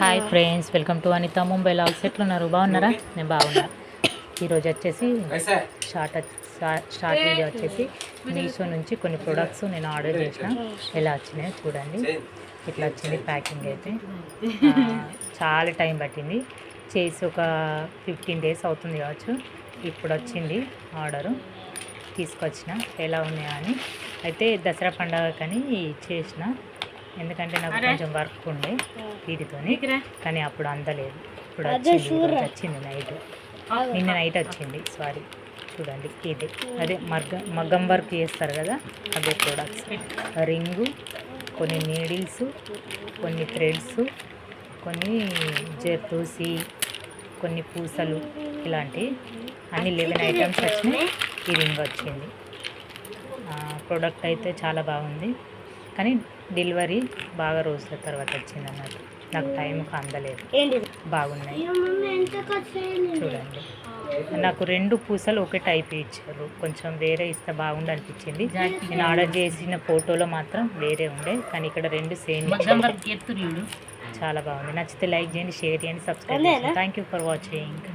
Hi friends, welcome to Anitha Mumbai logs. ఎట్లున్నారు? బాగున్నారా? నేను బాగున్నా. ఈరోజు వచ్చేసి షార్ట్ వీడియో వచ్చేసి మీషో నుంచి కొన్ని ప్రొడక్ట్స్ నేను ఆర్డర్ చేసిన. ఎలా వచ్చినాయో చూడండి. ఇట్లా వచ్చింది ప్యాకింగ్ అయితే. చాలా టైం పట్టింది చేసి, ఒక 15 days అవుతుంది కావచ్చు. ఇప్పుడు వచ్చింది ఆర్డరు, తీసుకొచ్చిన. ఎలా ఉన్నాయా అని అయితే దసరా పండగ కానీ చేసిన, ఎందుకంటే నాకు కొంచెం వర్క్ ఉండే వీటితోని, కానీ అప్పుడు అందలేదు. ఇప్పుడు వచ్చింది నైట్, నిన్న నైట్ వచ్చింది. సారీ, చూడండి ఇది అదే మగ్గం వర్క్ చేస్తారు కదా, అదే ప్రొడక్ట్స్. రింగు, కొన్ని నీడిల్స్, కొన్ని థ్రెడ్స్, కొన్ని జర్దోసి, కొన్ని పూసలు, ఇలాంటివి అన్ని 11 ఐటమ్స్ వచ్చినాయి. ఈ రింగ్ వచ్చింది. ప్రోడక్ట్ అయితే చాలా బాగుంది, కానీ డెలివరీ బాగా రోజుల తర్వాత వచ్చింది అన్నట్టు. నాకు టైంకి అందలేదు. బాగున్నాయి చూడండి. నాకు 2 పూసలు ఒకే టైప్ ఇచ్చారు, కొంచెం వేరే ఇస్తే బాగుండు అనిపించింది. నేను ఆర్డర్ చేసిన ఫోటోలో మాత్రం వేరే ఉండే, కానీ ఇక్కడ 2 సేమ్. చాలా బాగుంది. నచ్చితే లైక్ చేయండి, షేర్ చేయండి, సబ్స్క్రైబ్ చేయండి. Thank you for watching.